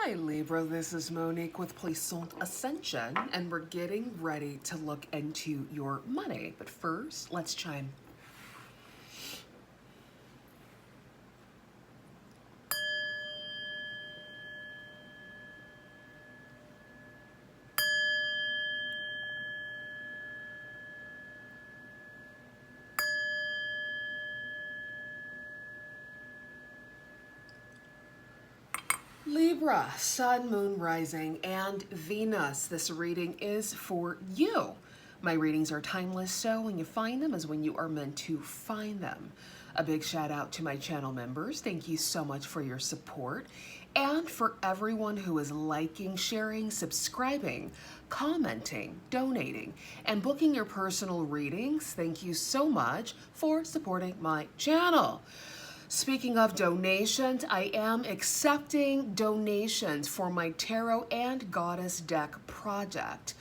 Hi Libra, this is Monique with Puissant Ascension, and we're getting ready to look into your money. But first, let's chime. Libra, Sun, Moon, Rising, and Venus. This reading is for you. My readings are timeless, so when you find them is when you are meant to find them. A big shout out to my channel members. Thank you so much for your support. And for everyone who is liking, sharing, subscribing, commenting, donating, and booking your personal readings, thank you so much for supporting my channel. Speaking of donations, I am accepting donations for my Tarot and Goddess deck project.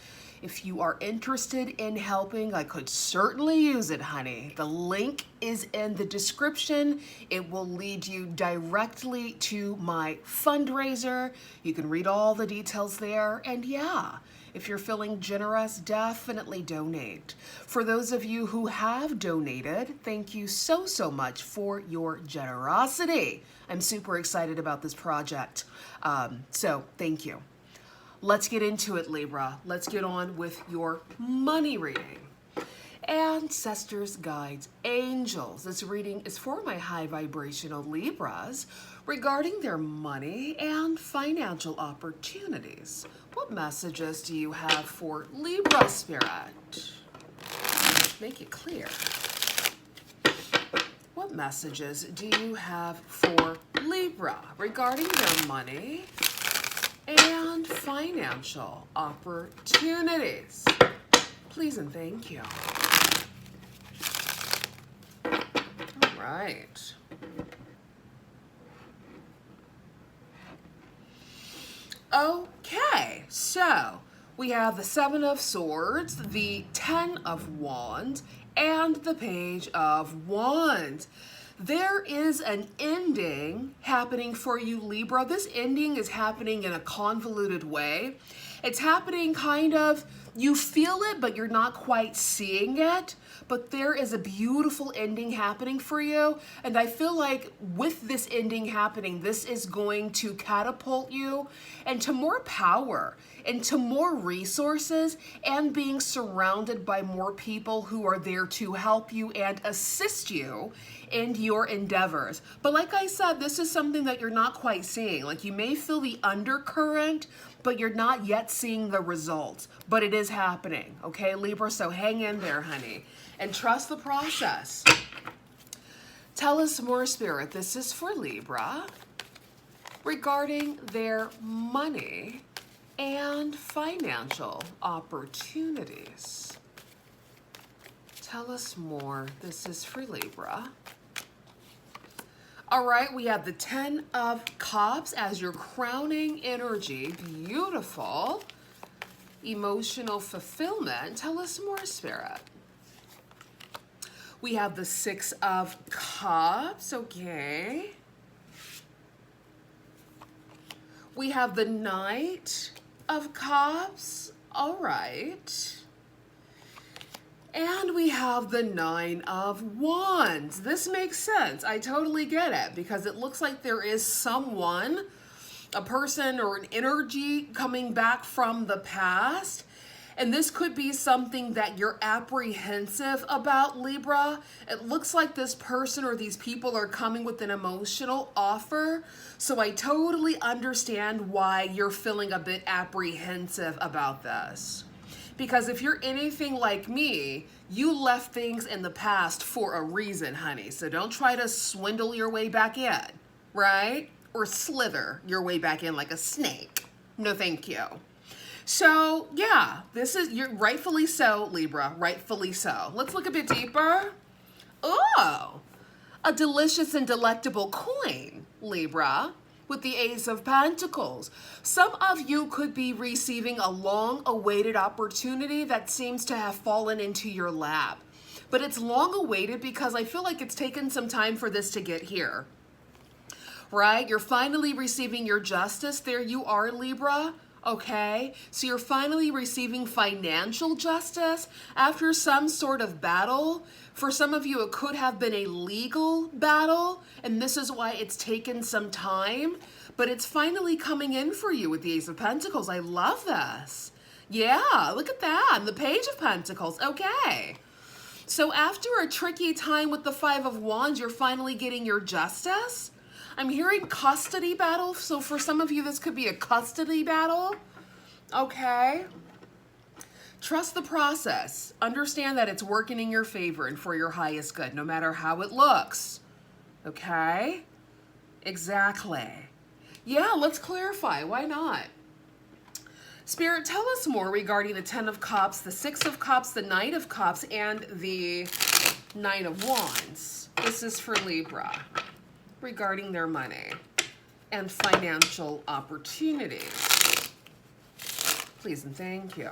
If you are interested in helping, I could certainly use it, honey. The link is in the description. It will lead you directly to my fundraiser. You can read all the details there, and yeah, if you're feeling generous, definitely donate. For those of you who have donated, thank you so much for your generosity. I'm super excited about this project, so thank you. Let's get into it, Libra. Let's get on with your money reading. Ancestors, guides, angels. This reading is for my high vibrational Libras regarding their money and financial opportunities. What messages do you have for Libra Spirit? Make it clear. What messages do you have for Libra regarding their money and financial opportunities? Please and thank you. All right. Okay, so we have the Seven of Swords, the Ten of Wands, and the Page of Wands. There is an ending happening for you, Libra. This ending is happening in a convoluted way. It's happening kind of, you feel it, but you're not quite seeing it. But there is a beautiful ending happening for you. And I feel like with this ending happening, this is going to catapult you into more power, into more resources, and being surrounded by more people who are there to help you and assist you in your endeavors. But like I said, this is something that you're not quite seeing. Like, you may feel the undercurrent, but you're not yet seeing the results. But it is happening, okay, Libra? So hang in there, honey, and trust the process. Tell us more, Spirit. This is for Libra regarding their money and financial opportunities. Tell us more. This is for Libra. All right, we have the Ten of Cups as your crowning energy. Beautiful. Emotional fulfillment. Tell us more, Spirit. We have the Six of Cups. Okay. We have the Knight of Cups. All right. And we have the Nine of Wands. This makes sense. I totally get it, because it looks like there is someone, a person or an energy coming back from the past. And this could be something that you're apprehensive about, Libra. It looks like this person or these people are coming with an emotional offer. So I totally understand why you're feeling a bit apprehensive about this. Because if you're anything like me, you left things in the past for a reason, honey. So don't try to swindle your way back in, right? Or slither your way back in like a snake. No, thank you. So yeah, you're rightfully so, Libra, rightfully so. Let's look a bit deeper. Oh, a delicious and delectable coin, Libra, with the Ace of Pentacles. Some of you could be receiving a long-awaited opportunity that seems to have fallen into your lap. But it's long-awaited because I feel like it's taken some time for this to get here. right? You're finally receiving your justice. There you are, Libra. Okay, so you're finally receiving financial justice after some sort of battle. For some of you, it could have been a legal battle, and this is why it's taken some time, but it's finally coming in for you with the Ace of Pentacles. I love this. Yeah, look at that, and the Page of Pentacles. Okay, so after a tricky time with the Five of Wands, you're finally getting your justice. I'm hearing custody battle, so for some of you, this could be a custody battle, okay? Trust the process. Understand that it's working in your favor and for your highest good, no matter how it looks, okay? Exactly. Yeah, let's clarify. Why not? Spirit, tell us more regarding the Ten of Cups, the Six of Cups, the Knight of Cups, and the Nine of Wands. This is for Libra, regarding their money and financial opportunities. Please and thank you.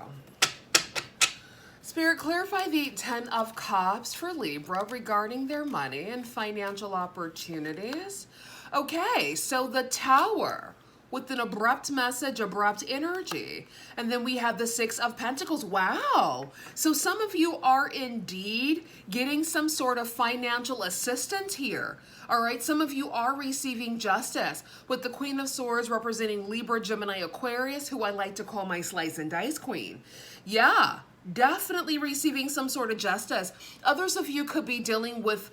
Spirit, clarify the Ten of Cups for Libra regarding their money and financial opportunities. Okay, so the Tower with an abrupt message, abrupt energy. And then we have the Six of Pentacles. Wow. So some of you are indeed getting some sort of financial assistance here. All right, some of you are receiving justice with the Queen of Swords representing Libra, Gemini, Aquarius, who I like to call my slice and dice queen. Yeah, definitely receiving some sort of justice. Others of you could be dealing with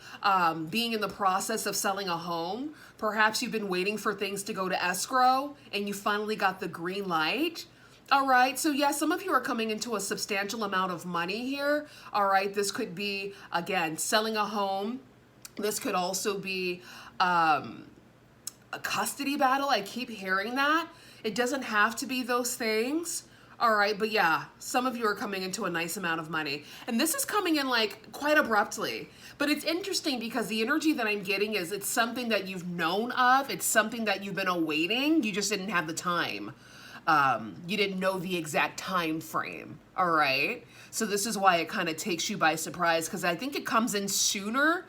being in the process of selling a home. Perhaps you've been waiting for things to go to escrow and you finally got the green light. All right, so yeah, some of you are coming into a substantial amount of money here. All right, this could be, again, selling a home. This could also be a custody battle. I keep hearing that. It doesn't have to be those things. All right, but yeah, some of you are coming into a nice amount of money. And this is coming in like quite abruptly. But it's interesting because the energy that I'm getting is it's something that you've known of. It's something that you've been awaiting. You just didn't have the time. You didn't know the exact time frame. All right. So this is why it kind of takes you by surprise, because I think it comes in sooner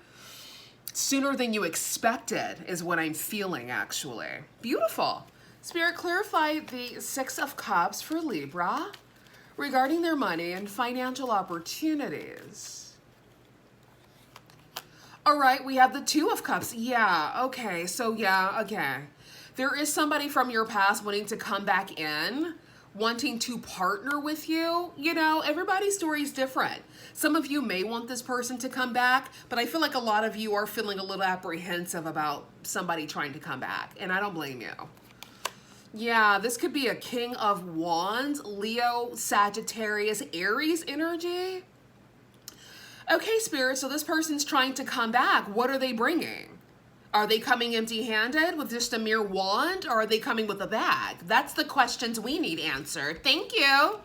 than you expected is what I'm feeling, actually. Beautiful. Spirit, clarify the Six of Cups for Libra regarding their money and financial opportunities. All right, we have the Two of Cups. Yeah, okay, so yeah, okay. There is somebody from your past wanting to come back in, wanting to partner with you. You know, everybody's story is different. Some of you may want this person to come back, but I feel like a lot of you are feeling a little apprehensive about somebody trying to come back, and I don't blame you. Yeah, this could be a King of Wands, Leo, Sagittarius, Aries energy. Okay, Spirit, so this person's trying to come back. What are they bringing? Are they coming empty-handed with just a mere wand, or are they coming with a bag? That's the questions we need answered. Thank you.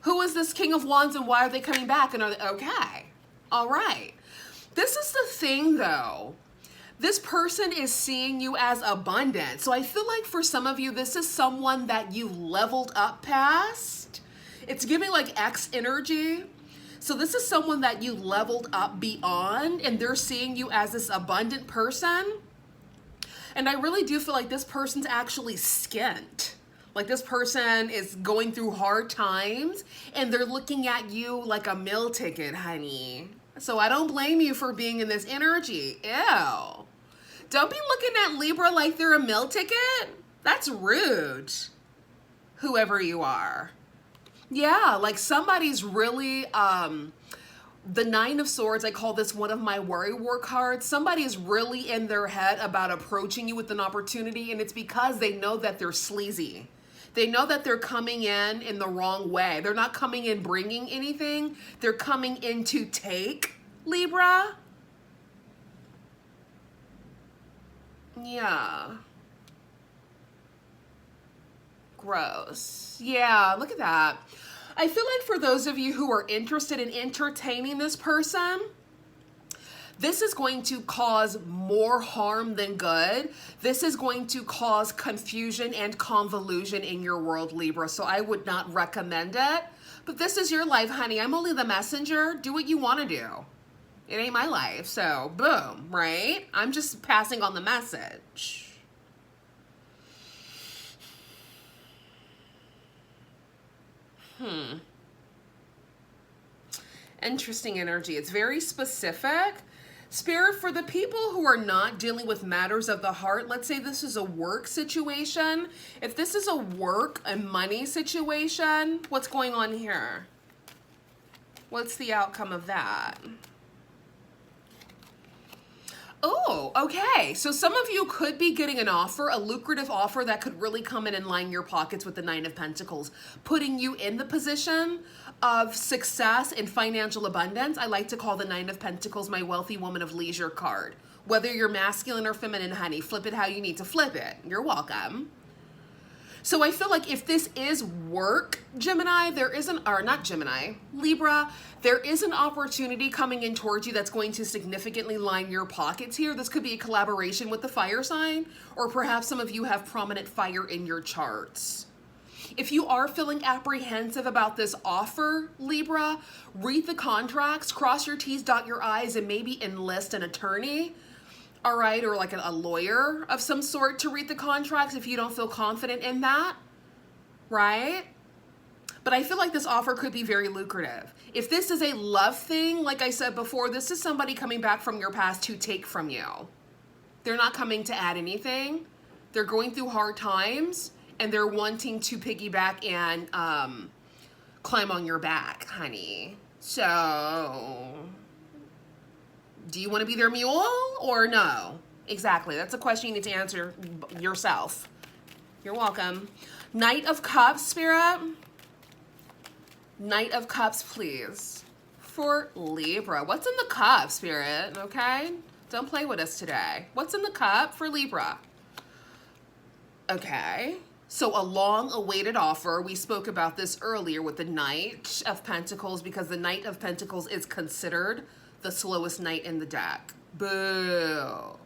Who is this King of Wands and why are they coming back? And are they, okay, all right. This is the thing, though. This person is seeing you as abundant. So I feel like for some of you, this is someone that you leveled up past. It's giving like X energy. So this is someone that you leveled up beyond, and they're seeing you as this abundant person. And I really do feel like this person's actually skint. Like this person is going through hard times, and they're looking at you like a meal ticket, honey. So I don't blame you for being in this energy. Ew. Don't be looking at Libra like they're a meal ticket. That's rude. Whoever you are. Yeah, like somebody's really, the Nine of Swords, I call this one of my worry war cards. Somebody is really in their head about approaching you with an opportunity, and it's because they know that they're sleazy. They know that they're coming in the wrong way. They're not coming in bringing anything. They're coming in to take, Libra. Yeah. Gross. Yeah, look at that. I feel like for those of you who are interested in entertaining this person, this is going to cause more harm than good. This is going to cause confusion and convolution in your world, Libra. So I would not recommend it. But this is your life, honey. I'm only the messenger. Do what you want to do. It ain't my life. So boom, right? I'm just passing on the message. Interesting energy. It's very specific. Spirit, for the people who are not dealing with matters of the heart, let's say this is a work situation. If this is a work and money situation, what's going on here? What's the outcome of that? Oh, okay. So some of you could be getting an offer, a lucrative offer that could really come in and line your pockets with the Nine of Pentacles, putting you in the position of success and financial abundance. I like to call the Nine of Pentacles my wealthy woman of leisure card. Whether you're masculine or feminine, honey, flip it how you need to flip it. You're welcome. So I feel like if this is work, Gemini, there is not Gemini, Libra, there is an opportunity coming in towards you that's going to significantly line your pockets here. This could be a collaboration with the fire sign, or perhaps some of you have prominent fire in your charts. If you are feeling apprehensive about this offer, Libra, read the contracts, cross your T's, dot your I's, and maybe enlist an attorney. All right, or like a lawyer of some sort to read the contracts if you don't feel confident in that, right? But I feel like this offer could be very lucrative. If this is a love thing, like I said before, this is somebody coming back from your past to take from you. They're not coming to add anything. They're going through hard times and they're wanting to piggyback and climb on your back, honey. So do you want to be their mule or no? Exactly. That's a question you need to answer yourself. You're welcome. Knight of Cups, Spirit. Knight of Cups, please. For Libra. What's in the cup, Spirit? Okay? Don't play with us today. What's in the cup for Libra? Okay. So a long-awaited offer. We spoke about this earlier with the Knight of Pentacles because the Knight of Pentacles is considered the slowest knight in the deck. Boo.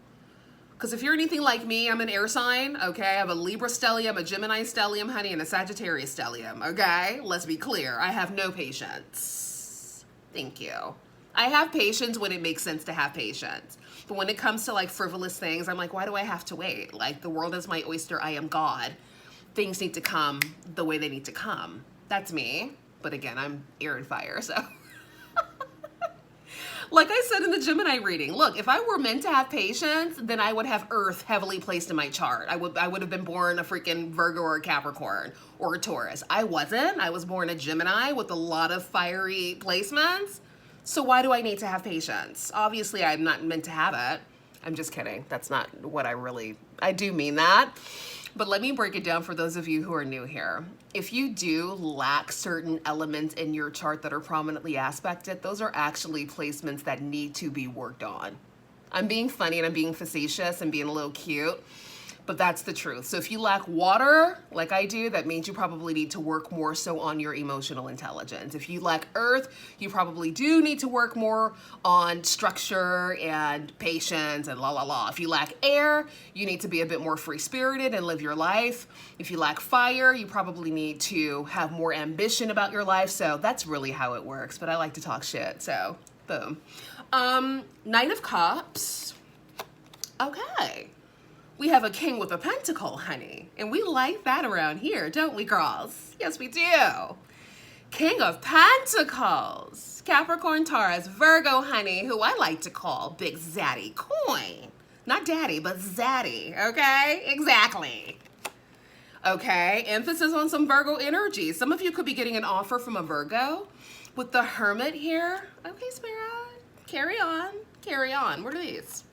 Because if you're anything like me, I'm an air sign, okay? I have a Libra stellium, a Gemini stellium, honey, and a Sagittarius stellium, okay? Let's be clear. I have no patience. Thank you. I have patience when it makes sense to have patience. But when it comes to like frivolous things, I'm like, why do I have to wait? Like, the world is my oyster, I am God. Things need to come the way they need to come. That's me. But again, I'm air and fire, so... Like I said in the Gemini reading, look, if I were meant to have patience, then I would have Earth heavily placed in my chart. I would have been born a freaking Virgo or a Capricorn or a Taurus. I wasn't. I was born a Gemini with a lot of fiery placements. So why do I need to have patience? Obviously, I'm not meant to have it. I'm just kidding. That's not what I do mean that. But let me break it down for those of you who are new here. If you do lack certain elements in your chart that are prominently aspected, those are actually placements that need to be worked on. I'm being funny and I'm being facetious and being a little cute, but that's the truth. So if you lack water, like I do, that means you probably need to work more so on your emotional intelligence. If you lack earth, you probably do need to work more on structure and patience and la la la. If you lack air, you need to be a bit more free-spirited and live your life. If you lack fire, you probably need to have more ambition about your life. So that's really how it works, but I like to talk shit, so boom. Knight of Cups. Okay. We have a king with a pentacle, honey. And we like that around here, don't we, girls? Yes, we do. King of Pentacles. Capricorn, Taurus, Virgo, honey, who I like to call Big Zaddy Coin. Not daddy, but zaddy, okay? Exactly. Okay, emphasis on some Virgo energy. Some of you could be getting an offer from a Virgo with the Hermit here. Okay, Spirit, carry on, carry on. What are these?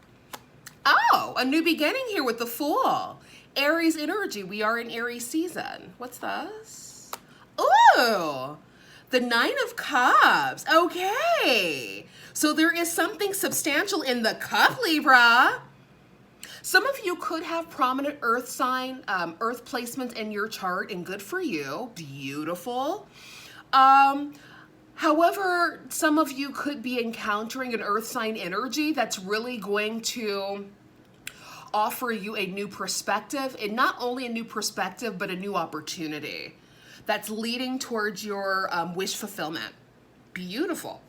Oh, a new beginning here with the Fool. Aries energy. We are in Aries season. What's this? Ooh, the Nine of Cups. Okay. So there is something substantial in the cup, Libra. Some of you could have prominent earth sign, earth placements in your chart, and good for you. Beautiful. However, some of you could be encountering an earth sign energy that's really going to offer you a new perspective, and not only a new perspective, but a new opportunity that's leading towards your wish fulfillment. Beautiful.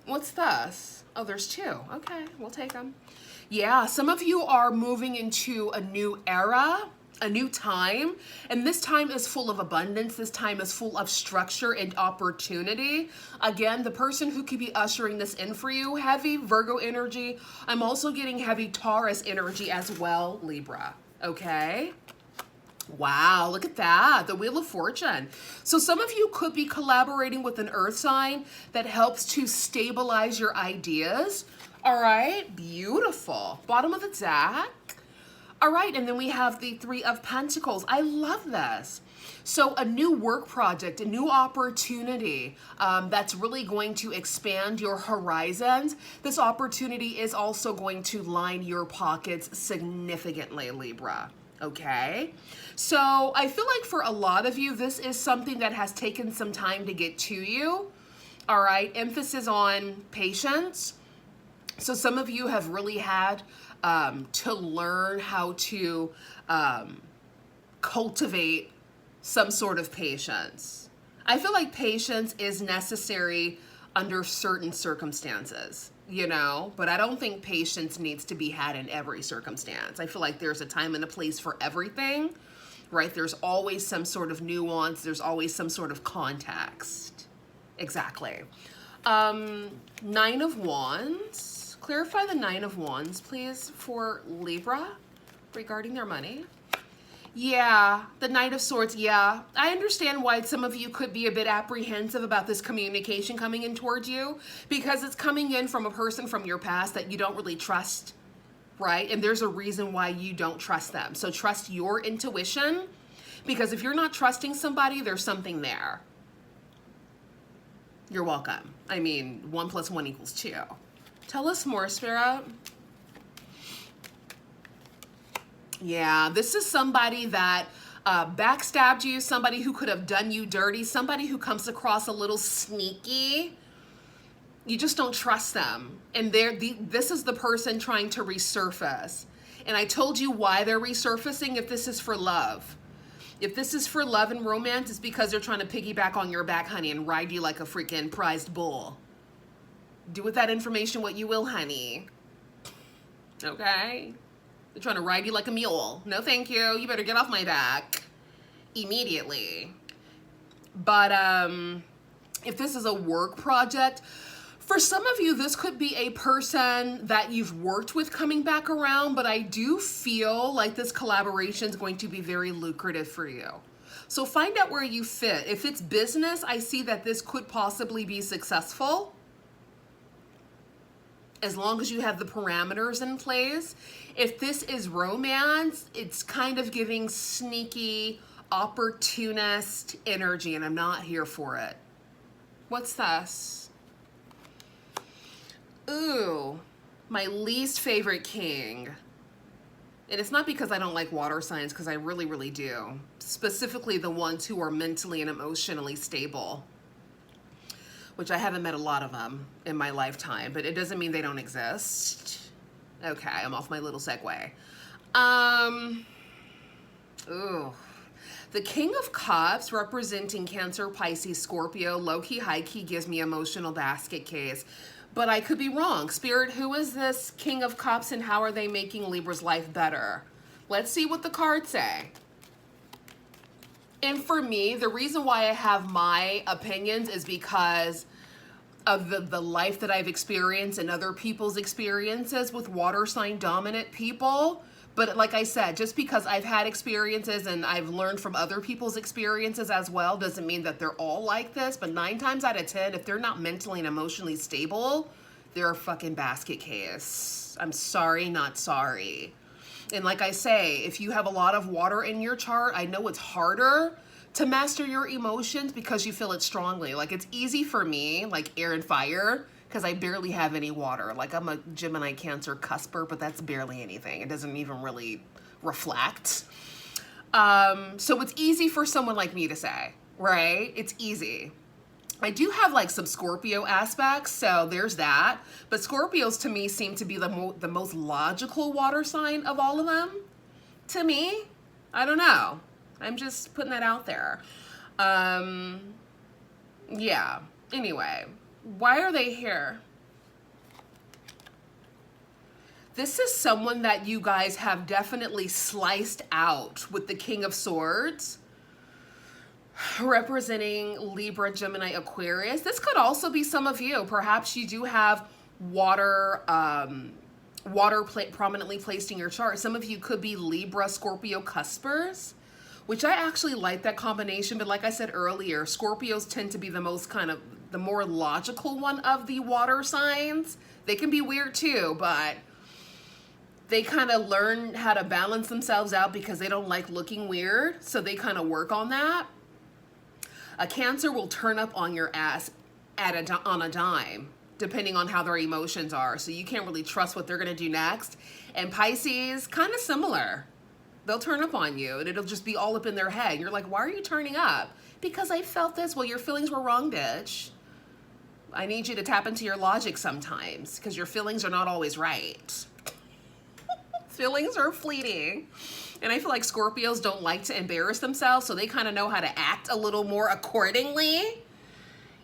What's this? Oh, there's two. Okay, we'll take them. Yeah, some of you are moving into a new era. a new time, and this time is full of abundance. This time is full of structure and opportunity. Again, the person who could be ushering this in for you, heavy Virgo energy. I'm also getting heavy Taurus energy as well, Libra, okay? Wow, look at that, the Wheel of Fortune. So some of you could be collaborating with an earth sign that helps to stabilize your ideas. All right, beautiful. Bottom of the deck. All right, and then we have the Three of Pentacles. I love this. So a new work project, a new opportunity that's really going to expand your horizons. This opportunity is also going to line your pockets significantly, Libra. Okay, so I feel like for a lot of you, this is something that has taken some time to get to you. All right, emphasis on patience. So some of you have really had to learn how to cultivate some sort of patience. I feel like patience is necessary under certain circumstances, you know, but I don't think patience needs to be had in every circumstance. I feel like there's a time and a place for everything, right? There's always some sort of nuance. There's always some sort of context. Exactly. Nine of Wands. Clarify the Nine of Wands, please, for Libra regarding their money. Yeah, the Knight of Swords, yeah. I understand why some of you could be a bit apprehensive about this communication coming in towards you, because it's coming in from a person from your past that you don't really trust, right? And there's a reason why you don't trust them. So trust your intuition, because if you're not trusting somebody, there's something there. You're welcome. I mean, 1 + 1 = 2. Tell us more, Spirit. Yeah, this is somebody that backstabbed you, somebody who could have done you dirty, somebody who comes across a little sneaky. You just don't trust them. And this is the person trying to resurface. And I told you why they're resurfacing if this is for love. If this is for love and romance, it's because they're trying to piggyback on your back, honey, and ride you like a freaking prized bull. Do with that information what you will, honey. Okay? They're trying to ride you like a mule. No, thank you. You better get off my back immediately. But if this is a work project, for some of you, this could be a person that you've worked with coming back around, but I do feel like this collaboration is going to be very lucrative for you. So find out where you fit. If it's business, I see that this could possibly be successful, as long as you have the parameters in place. If this is romance, it's kind of giving sneaky, opportunist energy, and I'm not here for it. What's this? Ooh, my least favorite king. And it's not because I don't like water signs, because I really, really do. Specifically the ones who are mentally and emotionally stable, which I haven't met a lot of them in my lifetime, but it doesn't mean they don't exist. Okay, I'm off my little segue. Ooh. The King of Cups, representing Cancer, Pisces, Scorpio, low-key, high-key, gives me emotional basket case. But I could be wrong. Spirit, who is this King of Cups and how are they making Libra's life better? Let's see what the cards say. And for me, the reason why I have my opinions is because of the life that I've experienced and other people's experiences with water sign dominant people. But like I said, just because I've had experiences and I've learned from other people's experiences as well, doesn't mean that they're all like this. But 9 times out of 10, if they're not mentally and emotionally stable, they're a fucking basket case. I'm sorry, not sorry. And like I say, if you have a lot of water in your chart, I know it's harder to master your emotions because you feel it strongly. Like it's easy for me, like air and fire, because I barely have any water. Like I'm a Gemini Cancer cusper, but that's barely anything. It doesn't even really reflect. So it's easy for someone like me to say, right? It's easy. I do have like some Scorpio aspects, so there's that. But Scorpios to me seem to be the most logical water sign of all of them. To me, I don't know. I'm just putting that out there. Yeah, anyway, why are they here? This is someone that you guys have definitely sliced out with the King of Swords, representing Libra, Gemini, Aquarius. This could also be some of you. Perhaps you do have water prominently placed in your chart. Some of you could be Libra, Scorpio cuspers, which I actually like that combination. But like I said earlier, Scorpios tend to be the most the more logical one of the water signs. They can be weird too, but they kind of learn how to balance themselves out because they don't like looking weird. So they kind of work on that. A Cancer will turn up on your ass on a dime, depending on how their emotions are. So you can't really trust what they're going to do next. And Pisces, kind of similar. They'll turn up on you and it'll just be all up in their head. You're like, why are you turning up? Because I felt this. Well, your feelings were wrong, bitch. I need you to tap into your logic sometimes because your feelings are not always right. Feelings are fleeting. And I feel like Scorpios don't like to embarrass themselves, so they kind of know how to act a little more accordingly,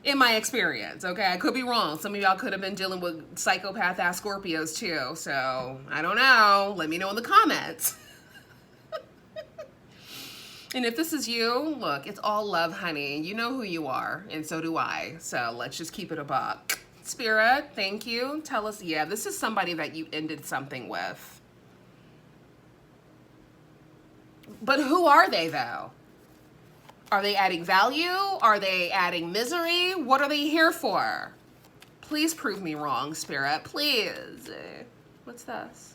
in my experience, okay? I could be wrong. Some of y'all could have been dealing with psychopath-ass Scorpios too, so I don't know. Let me know in the comments. And if this is you, look, it's all love, honey. You know who you are, and so do I. So let's just keep it a buck. Spirit, thank you. Tell us, yeah, this is somebody that you ended something with. But who are they, though? Are they adding value? Are they adding misery? What are they here for? Please prove me wrong, Spirit. Please. What's this?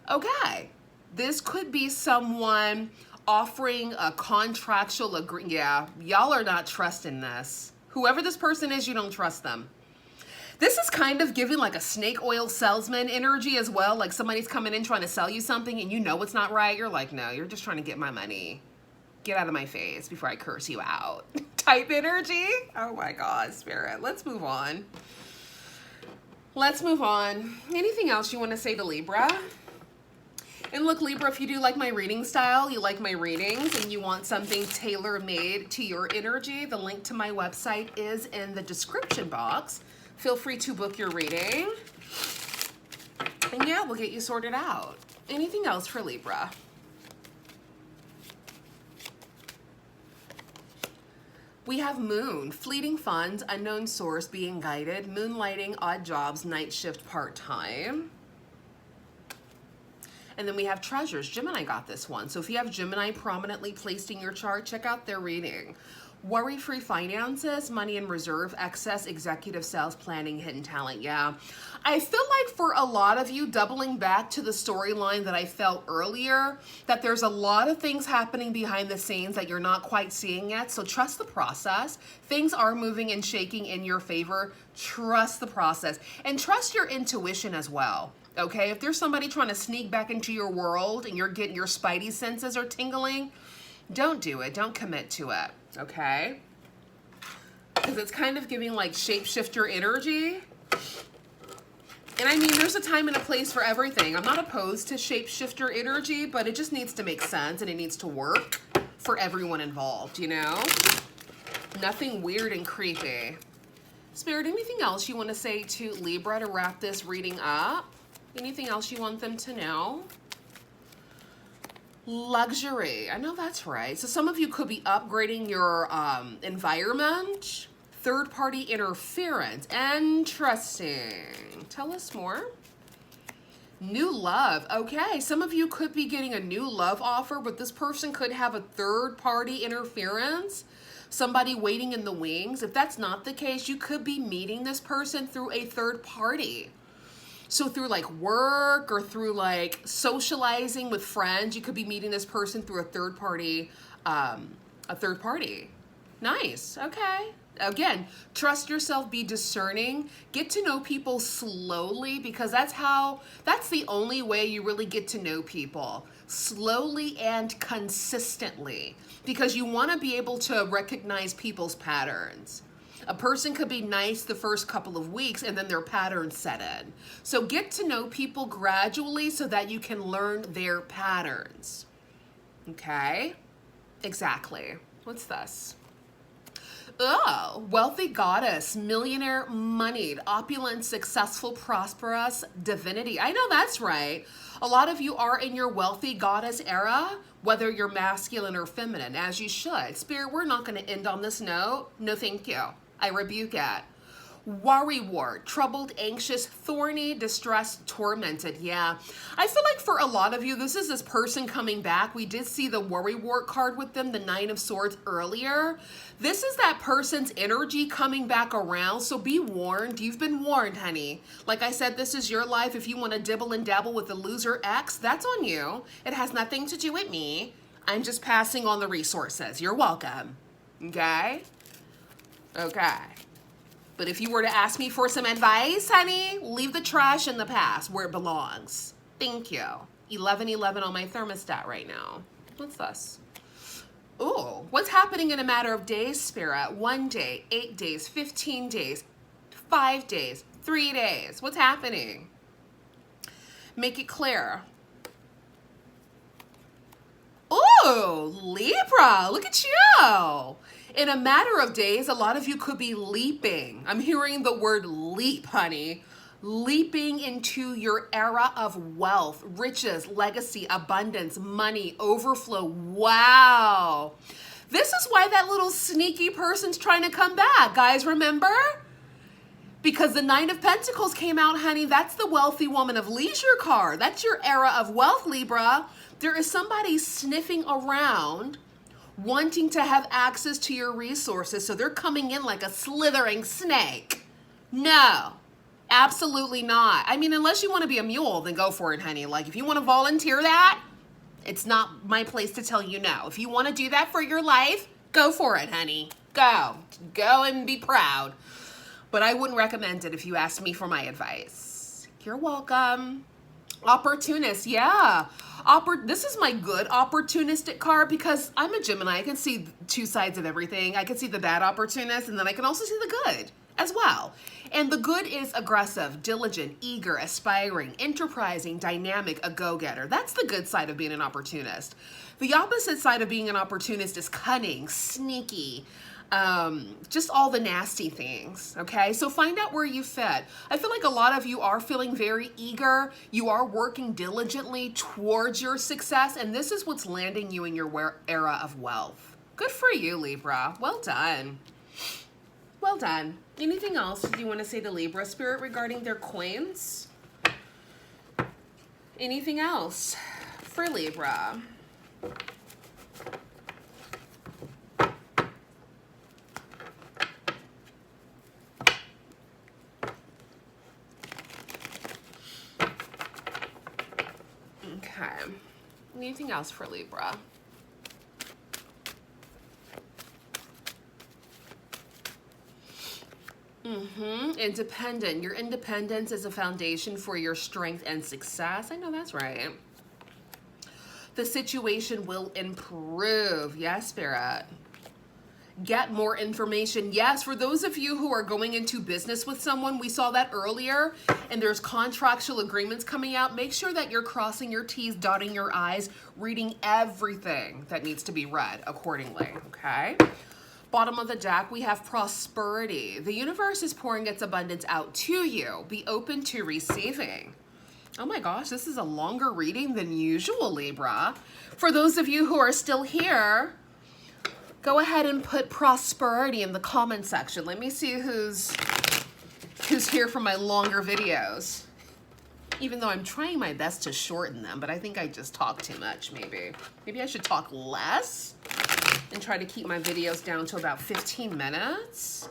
Okay. This could be someone offering a contractual agreement. Yeah, y'all are not trusting this. Whoever this person is, you don't trust them. This is kind of giving like a snake oil salesman energy as well. Like somebody's coming in trying to sell you something and you know it's not right. You're like, no, you're just trying to get my money. Get out of my face before I curse you out. Type energy. Oh my God, Spirit. Let's move on. Let's move on. Anything else you want to say to Libra? And look, Libra, if you do like my reading style, you like my readings, and you want something tailor-made to your energy, the link to my website is in the description box. Feel free to book your reading. And yeah, we'll get you sorted out. Anything else for Libra? We have Moon, fleeting funds, unknown source, being guided, moonlighting, odd jobs, night shift, part-time. And then we have Treasures. Gemini got this one. So if you have Gemini prominently placed in your chart, check out their reading. Worry-free finances, money in reserve, excess, executive sales, planning, hidden talent. Yeah. I feel like for a lot of you, doubling back to the storyline that I felt earlier, that there's a lot of things happening behind the scenes that you're not quite seeing yet. So trust the process. Things are moving and shaking in your favor. Trust the process. And trust your intuition as well. Okay? If there's somebody trying to sneak back into your world and you're getting your spidey senses are tingling, don't do it. Don't commit to it. Okay? Because it's kind of giving like shapeshifter energy. And I mean, there's a time and a place for everything. I'm not opposed to shapeshifter energy, but it just needs to make sense and it needs to work for everyone involved, you know? Nothing weird and creepy. Spirit, anything else you want to say to Libra to wrap this reading up? Anything else you want them to know? Luxury. I know that's right. So some of you could be upgrading your environment. Third-party interference. Interesting. Tell us more. New love. Okay, some of you could be getting a new love offer, but this person could have a third-party interference. Somebody waiting in the wings. If that's not the case, you could be meeting this person through a third party. So through like work or through like socializing with friends, you could be meeting this person through a third party. Nice. Okay. Again, trust yourself, be discerning, get to know people slowly because that's the only way you really get to know people. Slowly and consistently because you want to be able to recognize people's patterns. A person could be nice the first couple of weeks and then their patterns set in. So get to know people gradually so that you can learn their patterns. Okay? Exactly. What's this? Oh, wealthy goddess, millionaire, moneyed, opulent, successful, prosperous, divinity. I know that's right. A lot of you are in your wealthy goddess era, whether you're masculine or feminine, as you should. Spirit, we're not going to end on this note. No, thank you. I rebuke it. Worrywart, troubled, anxious, thorny, distressed, tormented. Yeah, I feel like for a lot of you, this is this person coming back. We did see the worrywart card with them, the Nine of Swords earlier. This is that person's energy coming back around, so be warned. You've been warned, honey. Like I said, this is your life. If you want to dibble and dabble with the loser ex, that's on you. It has nothing to do with me. I'm just passing on the resources. You're welcome. Okay? Okay. But if you were to ask me for some advice, honey, leave the trash in the past where it belongs. Thank you. 1111 on my thermostat right now. What's this? Ooh, what's happening in a matter of days, Spirit? 1 day, 8 days, 15 days, 5 days, 3 days. What's happening? Make it clear. Ooh, Libra, look at you. In a matter of days, a lot of you could be leaping. I'm hearing the word leap, honey. Leaping into your era of wealth, riches, legacy, abundance, money, overflow. Wow. This is why that little sneaky person's trying to come back. Guys, remember? Because the Nine of Pentacles came out, honey. That's the wealthy woman of leisure card. That's your era of wealth, Libra. There is somebody sniffing around wanting to have access to your resources, so they're coming in like a slithering snake. No, absolutely not. I mean, unless you want to be a mule, then go for it, honey. Like, if you want to volunteer that, it's not my place to tell you no. If you want to do that for your life, go for it, honey. Go and be proud. But I wouldn't recommend it if you asked me for my advice. You're welcome. Opportunist, yeah. This is my good opportunistic card because I'm a Gemini. I can see two sides of everything. I can see the bad opportunist, and then I can also see the good as well. And the good is aggressive, diligent, eager, aspiring, enterprising, dynamic, a go-getter. That's the good side of being an opportunist. The opposite side of being an opportunist is cunning, sneaky, just all the nasty things, okay? So find out where you fit. I feel like a lot of you are feeling very eager. You are working diligently towards your success, and this is what's landing you in your era of wealth. Good for you, Libra. Well done. Well done. Anything else you want to say to Libra Spirit regarding their coins? Anything else for Libra? Okay. Anything else for Libra? Independent. Your independence is a foundation for your strength and success. I know that's right. The situation will improve. Yes, Spirit. Get more information. Yes, for those of you who are going into business with someone, we saw that earlier, and there's contractual agreements coming out. Make sure that you're crossing your T's, dotting your I's, reading everything that needs to be read accordingly, okay? Bottom of the deck, we have prosperity. The universe is pouring its abundance out to you. Be open to receiving. Oh my gosh, this is a longer reading than usual, Libra. For those of you who are still here, go ahead and put prosperity in the comment section. Let me see who's here for my longer videos. Even though I'm trying my best to shorten them, but I think I just talk too much, maybe. Maybe I should talk less and try to keep my videos down to about 15 minutes.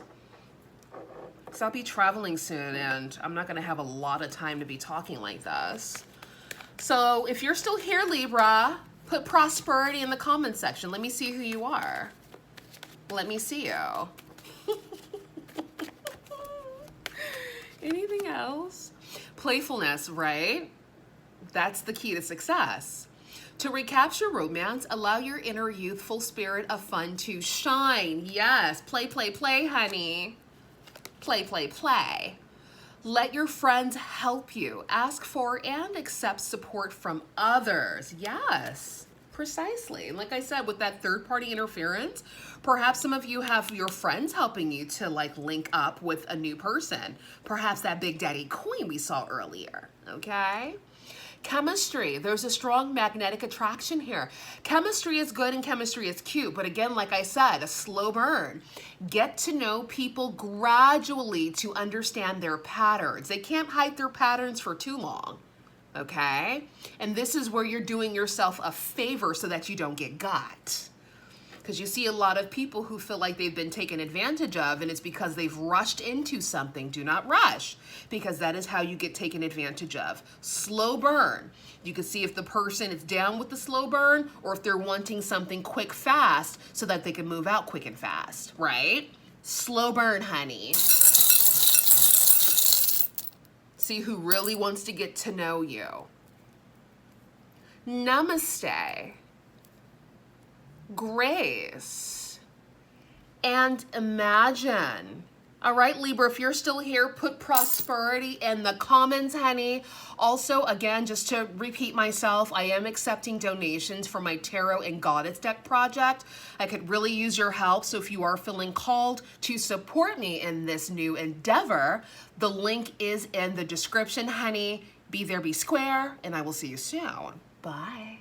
Because I'll be traveling soon and I'm not going to have a lot of time to be talking like this. So if you're still here, Libra, put prosperity in the comment section. Let me see who you are. Let me see you. Anything else? Playfulness, right? That's the key to success. To recapture romance, allow your inner youthful spirit of fun to shine. Yes, play, play, play, honey. Play, play, play. Let your friends help you. Ask for and accept support from others. Yes. Precisely. And like I said, with that third party interference, perhaps some of you have your friends helping you to like link up with a new person. Perhaps that Big Daddy Queen we saw earlier, okay? Chemistry, there's a strong magnetic attraction here. Chemistry is good and chemistry is cute, but again, like I said, a slow burn. Get to know people gradually to understand their patterns. They can't hide their patterns for too long. Okay? And this is where you're doing yourself a favor so that you don't get got. Because you see a lot of people who feel like they've been taken advantage of, and it's because they've rushed into something. Do not rush, because that is how you get taken advantage of. Slow burn. You can see if the person is down with the slow burn or if they're wanting something quick, fast, so that they can move out quick and fast, right? Slow burn, honey. See who really wants to get to know you. Namaste, grace, and imagine. All right, Libra, if you're still here, put prosperity in the comments, honey. Also, again, just to repeat myself, I am accepting donations for my Tarot and Goddess deck project. I could really use your help, so if you are feeling called to support me in this new endeavor, the link is in the description, honey. Be there, be square, and I will see you soon. Bye.